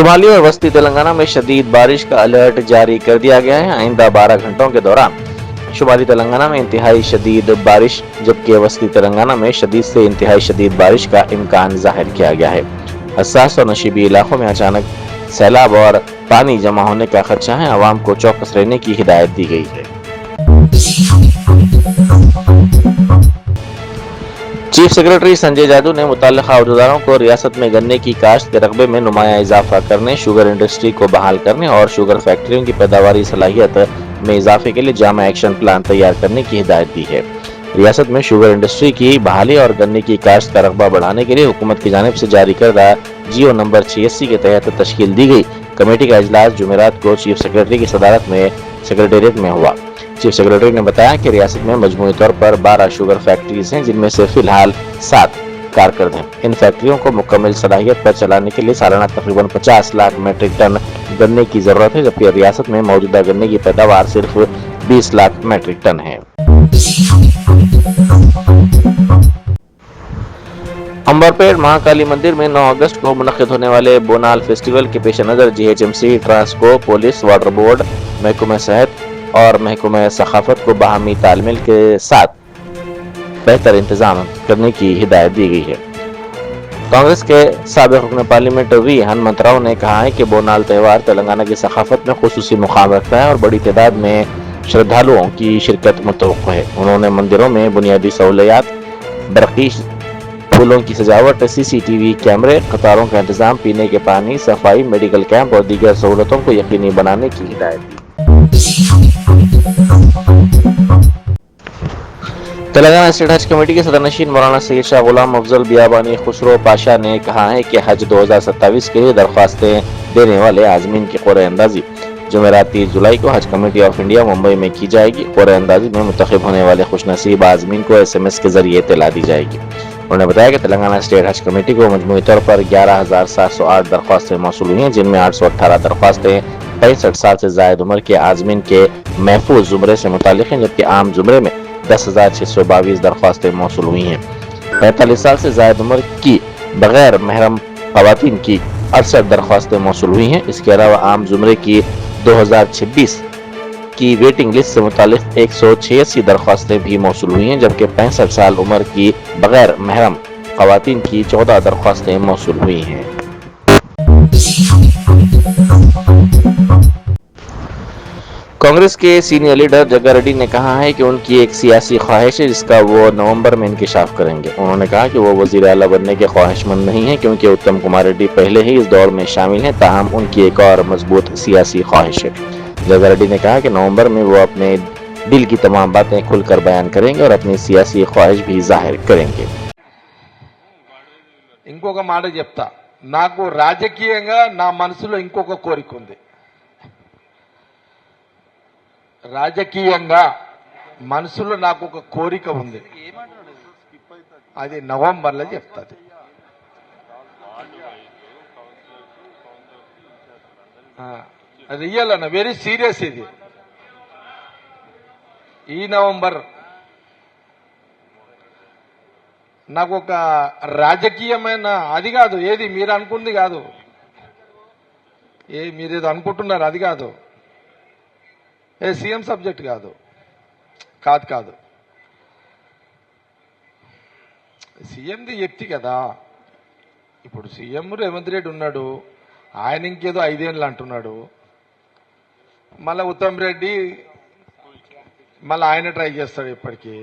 शुमाली और वस्ती तेलंगाना में शदीद बारिश का अलर्ट जारी कर दिया गया है। आइंदा 12 घंटों के दौरान शुमाली तेलंगाना में इंतहाई शदीद बारिश जबकि वस्ती तेलंगाना में शदीद से इंतहाई शदीद बारिश का इम्कान जाहिर किया गया है। हसास और नशीबी इलाकों में अचानक सैलाब और पानी जमा होने का खदशा है। आवाम को चौकस रहने की हिदायत दी गई है। चीफ सेक्रेटरी संजय जादू ने मुतल्लिका अहदेदारों को रियासत में गन्ने की काश्त के रकबे में नुमाया इजाफा करने, शुगर इंडस्ट्री को बहाल करने और शुगर फैक्ट्रियों की पैदावारी सलाहियत में इजाफे के लिए जामा एक्शन प्लान तैयार करने की हिदायत दी है। रियासत में शुगर इंडस्ट्री की बहाली और गन्ने की काश्त का रकबा बढ़ाने के लिए हुकूमत की जानिब से जारी करदा जियो नंबर 86 के तहत तश्कील दी गई कमेटी का इजलास जुमेरात को चीफ सेक्रेटरी की सदारत में सेक्रेटेरिएट में हुआ। चीफ सेक्रेटरी ने बताया कि रियासत में मजमूई तौर पर 12 शुगर फैक्ट्रीज हैं, जिनमें से फिलहाल 7 कारकर्द हैं। इन फैक्ट्रियों को मुकम्मल सलाहियत पर चलाने के लिए सालाना तकरीबन 50 लाख मेट्रिक टन गन्ने की जरूरत है, जबकि रियासत में मौजूदा गन्ने की पैदावार सिर्फ 20 लाख मेट्रिक टन है। अंबरपेट महाकाली मंदिर में 9 अगस्त को मुनक्किद होने वाले बोनाल फेस्टिवल के पेश नजर GHMC, Transco, police, water board, महकमा सेहत और महकमा सखाफत को बाहमी तालमेल के साथ बेहतर इंतजाम करने की हिदायत दी गई है। कांग्रेस के साबिक रुकन पार्लियामेंट वी हनुमंतराव ने कहा है कि बोनाल त्यौहार तेलंगाना की सखाफत में खुसूसी मुकाम रखता है और बड़ी तादाद में श्रद्धालुओं की शिरकत मुतवक्को है। उन्होंने मंदिरों में बुनियादी सहूलियात, बरकी फूलों की सजावट, सीसीटीवी कैमरे, कतारों का इंतजाम, पीने के पानी, सफाई, मेडिकल कैंप और दीगर सहूलतों को यकीनी बनाने की हिदायत दी। तेलंगाना स्टेट हज कमेटी के सदर नशीन मौलाना सैयद शाह गुलाम अफजल बियाबानी खुसरो पाशा ने कहा है कि हज 2027 के लिए दरख्वास्तें देने वाले आजमीन की क़ुरे अंदाजी जुमेरात 30 जुलाई को हज कमेटी ऑफ इंडिया मुंबई में की जाएगी। क़ुरे अंदाजी में मुंतखब होने वाले खुशनसीब आजमीन को SMS के जरिए इत्तला दी जाएगी। उन्होंने बताया कि तेलंगाना स्टेट हज कमेटी को मजमूई तौर पर 11,708 दरख्वास्तें मौसूल हुई हैं, जिनमें 818 दरख्वास्तें 65 साल से जायद उम्र के आजमीन के महफूज जुमरे से मुतालिक हैं, जबकि आम जुमरे में 10,622 दरख्वास्तें मौसूल हुई हैं। 45 साल से जायद उम्र की बगैर महरम खवातीन की 68 दरख्वास्तें मौसूल हुई हैं। इसके अलावा आम जुमरे की 2026 की वेटिंग लिस्ट से मुतालिक 186 दरख्वास्तें भी मौसूल हुई हैं, जबकि 65 साल उम्र की बगैर महरम खवातीन की 14 दरख्वास्तें मौसूल हुई हैं। कांग्रेस के सीनियर लीडर जग्गा रेड्डी ने कहा है कि उनकी एक सियासी ख्वाहिश है जिसका वो नवंबर में इंकिशाफ करेंगे। उन्होंने कहा कि वो वजीर आला बनने के ख्वाहिशमंद नहीं है, क्योंकि उत्तम कुमार रेड्डी पहले ही इस दौर में शामिल हैं। ताहम उनकी एक और मजबूत सियासी ख्वाहिश है। जग्गा रेड्डी ने कहा कि नवंबर में वो अपने दिल की तमाम बातें खुलकर बयान करेंगे और अपनी सियासी ख्वाहिश भी जाहिर करेंगे। ఇంకొక మాట చెప్తా, నాకు రాజకీయంగా నా మనసులో ఇంకొక కోరిక ఉంది. రాజకీయంగా మనసులో నాకు ఒక కోరిక ఉంది. అది నవంబర్లో చెప్తాది. రియల్ అన్న, వెరీ సీరియస్ ఇది. ఈ నవంబర్ నాకు ఒక రాజకీయమైన అది కాదు, ఏది మీరు అనుకుంది కాదు, మీరేదో అనుకుంటున్నారు అది కాదు, సీఎం సబ్జెక్ట్ కాదు కాదు కాదు సీఎంది చెప్తి కదా. ఇప్పుడు సీఎం రేవంత్ రెడ్డి ఉన్నాడు, ఆయన ఇంకేదో 5 ఏళ్ళు అంటున్నాడు. మళ్ళీ ఉత్తమ్ రెడ్డి మళ్ళీ ఆయన ట్రై చేస్తాడు ఇప్పటికీ.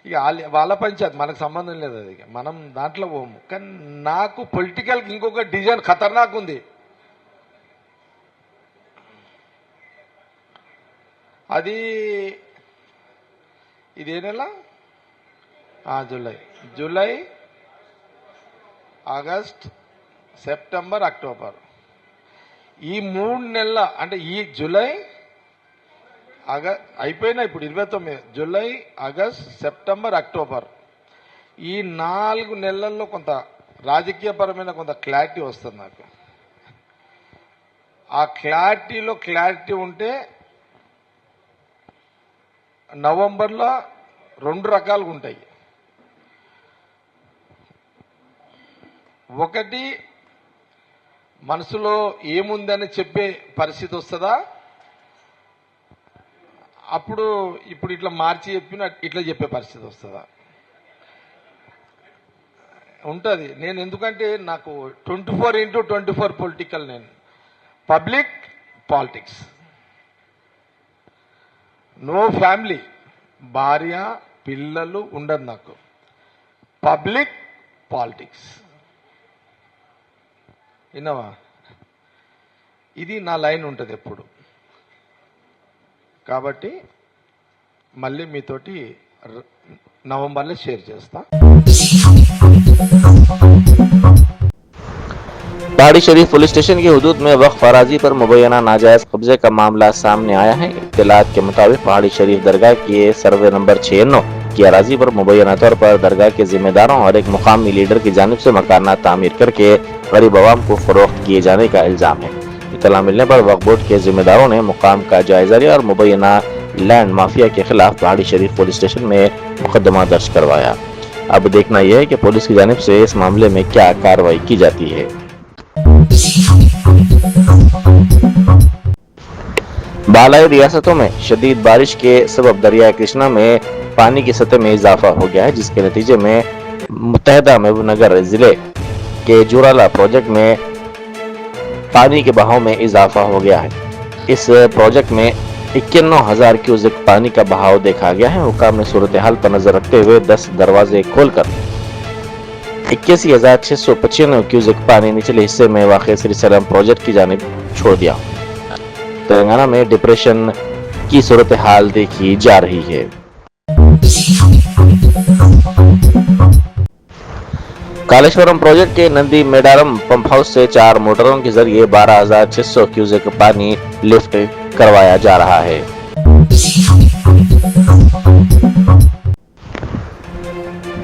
ఇక వాళ్ళ పంచాయతీ, మనకు సంబంధం లేదు, అది మనం దాంట్లో పోము. కానీ నాకు పొలిటికల్ ఇంకొక డిజైన్ ఖతర్నాక్ ఉంది. అది ఇదే నెల, జూలై, ఆగస్ట్, సెప్టెంబర్, అక్టోబర్, ఈ 3 నెలల, అంటే ఈ జూలై అయిపోయినా ఇప్పుడు 29, జూలై, ఆగస్ట్, సెప్టెంబర్, అక్టోబర్, ఈ 4 నెలల్లో కొంత రాజకీయపరమైన కొంత క్లారిటీ వస్తుంది నాకు. ఆ క్లారిటీలో క్లారిటీ ఉంటే నవంబర్లో 2 రకాలుగా ఉంటాయి. ఒకటి మనసులో ఏముందని చెప్పే పరిస్థితి వస్తుందా? అప్పుడు ఇప్పుడు ఇట్లా మార్చి చెప్పిన ఇట్లా చెప్పే పరిస్థితి వస్తుందా? ఉంటుంది. నేను ఎందుకంటే నాకు 24/24 పొలిటికల్, నేను పబ్లిక్ పాలిటిక్స్, నో ఫ్యామిలీ, భార్య పిల్లలు ఉండదు నాకు, పబ్లిక్ పాలిటిక్స్. విన్నావా? ఇది నా లైన్ ఉంటుంది ఎప్పుడు. కాబట్టి మళ్ళీ మీతోటి నవంబర్లో షేర్ చేస్తా. पहाड़ी शरीफ पुलिस स्टेशन की हुदूद में वक्फ अराजी पर मुबैना नाजायज कब्जे का मामला सामने आया है। इत्तलात के मुताबिक पहाड़ी शरीफ दरगाह के सर्वे नंबर 96 की अराजी पर मुबैना तौर पर दरगाह के जिम्मेदारों और एक मुकामी लीडर की जानिब से मकाना तामीर करके गरीब अवाम को फरोख्त किए जाने का इल्जाम है। इत्तला मिलने पर वक्फ बोर्ड के जिम्मेदारों ने मुकाम का जायजा लिया और मुबैना लैंड माफिया के खिलाफ पहाड़ी शरीफ पुलिस स्टेशन में मुकदमा दर्ज करवाया। अब देखना यह है कि पुलिस की जानिब से इस मामले में क्या कार्रवाई की जाती है। बालाई रियासतों में शदीद बारिश के सबब दरिया कृष्णा में पानी की सतह में इजाफा हो गया है, जिसके नतीजे में मुत्तहदा महबूबनगर जिले के जुराला प्रोजेक्ट में पानी के बहाव में इजाफा हो गया है। इस प्रोजेक्ट में 51,000 क्यूसेक पानी का बहाव देखा गया है। हुकाम ने सूरत हाल पर नजर रखते हुए 10 दरवाजे खोलकर 81,695 क्यूसेक पानी निचले हिस्से में वाक़ श्री सलम प्रोजेक्ट की जानिब छोड़ दिया। तेलंगाना में डिप्रेशन की सूरत हाल देखी जा रही है। कालेश्वरम प्रोजेक्ट के नंदी मेडारम पंप हाउस से 4 मोटरों के जरिए 12,600 क्यूसेक पानी लिफ्ट करवाया जा रहा है।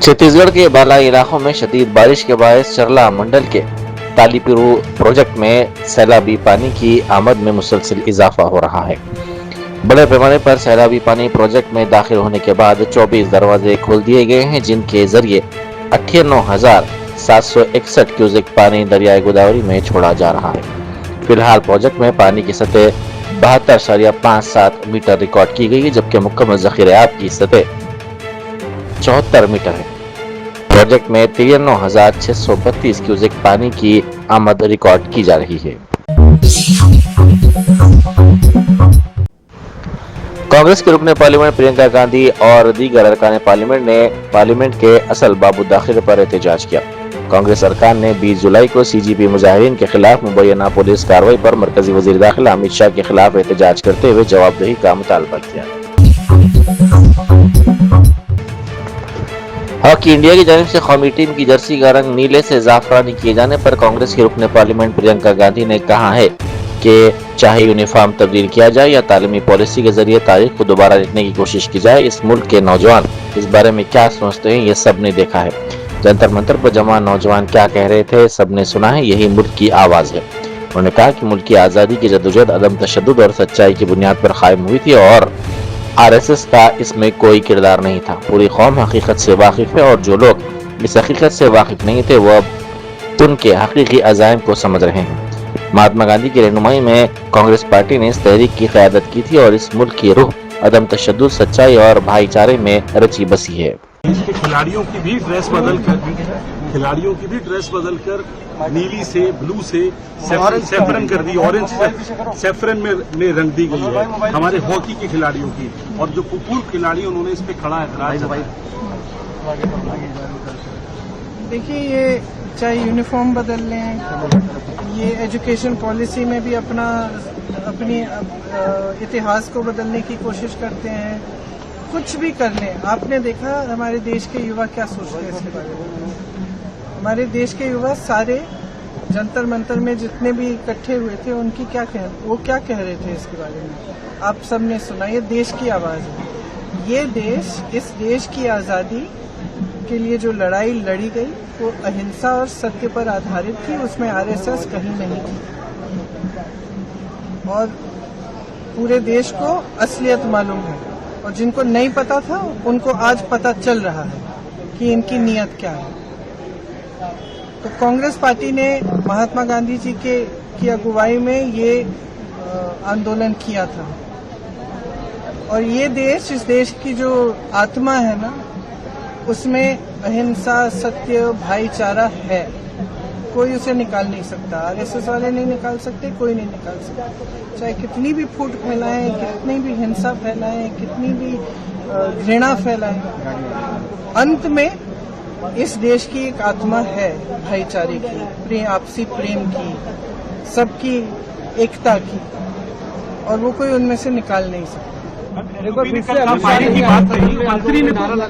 छत्तीसगढ़ के बालाई इलाकों में शदीद बारिश के बायस चरला मंडल के तालीपिरू प्रोजेक्ट में सैलाबी पानी की आमद में मुसलसल इजाफा हो रहा है। बड़े पैमाने पर सैलाबी पानी प्रोजेक्ट में दाखिल होने के बाद 24 दरवाजे खोल दिए गए हैं, जिनके जरिए 98,761 क्यूसेक पानी दरियाई गोदावरी में छोड़ा जा रहा है। फिलहाल प्रोजेक्ट में पानी की सतह 72.57 मीटर रिकॉर्ड की गई है, जबकि मुकम्मल ज़ख़ीरात की सतह 74 मीटर है। प्रोजेक्ट में 93,632 क्यूसेक पानी की आमद रिकॉर्ड की जा रही है। कांग्रेस के रुकने पार्लियामेंट प्रियंका गांधी और दीगर अरकान पार्लियामेंट ने पार्लियामेंट के असल बाबू दाखिल पर एहतजाज किया। कांग्रेस सरकार ने 20 जुलाई को सीजीपी मुजाहिरीन के खिलाफ मुबैना पुलिस कार्रवाई पर मरकजी वजीर दाखिला अमित शाह के खिलाफ एहतजाज करते हुए जवाबदेही का मुतालबा किया। हॉकी इंडिया की जानिब से कौमी टीम की जर्सी का रंग नीले से जाफरानी किए जाने पर कांग्रेस के रुकने पार्लियामेंट प्रियंका गांधी ने कहा है कि चाहे यूनिफॉर्म तब्दील किया जाए या तालीमी पॉलिसी के जरिए तारीख को दोबारा लिखने की कोशिश की जाए, इस मुल्क के नौजवान इस बारे में क्या सोचते हैं ये सब ने देखा है। जंतर मंतर पर जमा नौजवान क्या कह रहे थे सब ने सुना है, यही मुल्क की आवाज है। उन्होंने कहा कि मुल्क की आज़ादी की जद्दोजहद अदम तशद्दुद और सच्चाई की बुनियाद पर कायम हुई थी और आरएसएस का इसमें कोई किरदार नहीं था। पूरी कौम हकीकत से वाकिफ है और जो लोग इस हकीकत से वाकिफ नहीं थे वो अब उनके हकीकी अज़ाइम को समझ रहे हैं। महात्मा गांधी की रहनुमाई में कांग्रेस पार्टी ने इस तहरीक की क़यादत की थी और इस मुल्क की रूह अदम तशद्दुद, सच्चाई और भाईचारे में रची बसी है। इसके खिलाड़ियों की भी ड्रेस बदल कर नीली से ब्लू से सैफरन कर दी, ऑरेंज सैफरन में रंग दी गई है हमारे हॉकी के खिलाड़ियों की। और जो पूर्व खिलाड़ी उन्होंने इस पे खड़ा एतराज। देखिए, ये चाहे यूनिफॉर्म बदल लें, ये एजुकेशन पॉलिसी में भी अपनी इतिहास को बदलने की कोशिश करते हैं, कुछ भी कर लें। आपने देखा हमारे देश के युवा क्या सोचते हैं इसके बारे में। हमारे देश के युवा सारे जंतर मंतर में जितने भी इकट्ठे हुए थे वो क्या कह रहे थे इसके बारे में आप सबने सुना। ये देश की आवाज है। ये देश, इस देश की आजादी के लिए जो लड़ाई लड़ी गई वो अहिंसा और सत्य पर आधारित थी, उसमें आरएसएस कहीं नहीं थी। और पूरे देश को असलियत मालूम है और जिनको नहीं पता था उनको आज पता चल रहा है कि इनकी नीयत क्या है। तो कांग्रेस पार्टी ने महात्मा गांधी जी की अगुवाई में ये आंदोलन किया था। और ये देश, इस देश की जो आत्मा है ना, उसमें अहिंसा, सत्य, भाईचारा है। कोई उसे निकाल नहीं सकता। आरएसएस वाले नहीं निकाल सकते, कोई नहीं निकाल सकता। चाहे कितनी भी फूट फैलाएं, कितनी भी हिंसा फैलाएं, कितनी भी घृणा फैलाएं, अंत में इस देश की एक आत्मा है भाईचारे की, आपसी प्रेम की, सबकी एकता की, और वो कोई उनमें से निकाल नहीं सकता। फायरिंग की बात कही,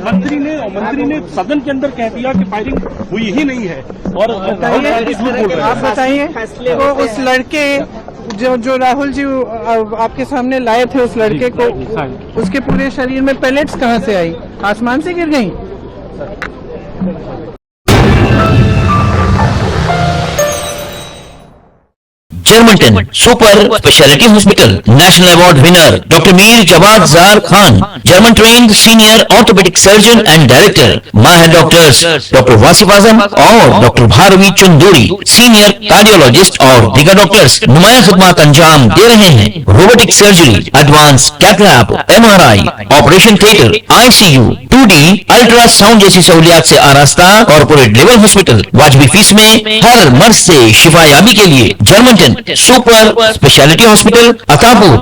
मंत्री ने सदन के अंदर कह दिया कि फायरिंग हुई ही नहीं है। और आप बताइए, तो उस लड़के जो राहुल जी आपके सामने लाए थे, उस लड़के को, उसके पूरे शरीर में पैलेट्स कहाँ से आई? आसमान से गिर गई? Germanten super speciality hospital national award winner doctor Mir Jawad Zar Khan, German trained senior orthopaedic surgeon and director, माहिर डॉक्टर्स डॉक्टर वासिफ आजम और doctor Bharavi Chanduri, senior cardiologist और दीगर डॉक्टर्स नुमाया खिदमत अंजाम दे रहे हैं। Robotic surgery, advance cath lab, MRI, operation theatre, ICU, 2D ultrasound जैसी सहूलियात से आरास्ता कॉर्पोरेट लेवल हॉस्पिटल, वाजिबी फीस में हर मर्ज से शिफायाबी के लिए Germanton super speciality hospital, Attapur.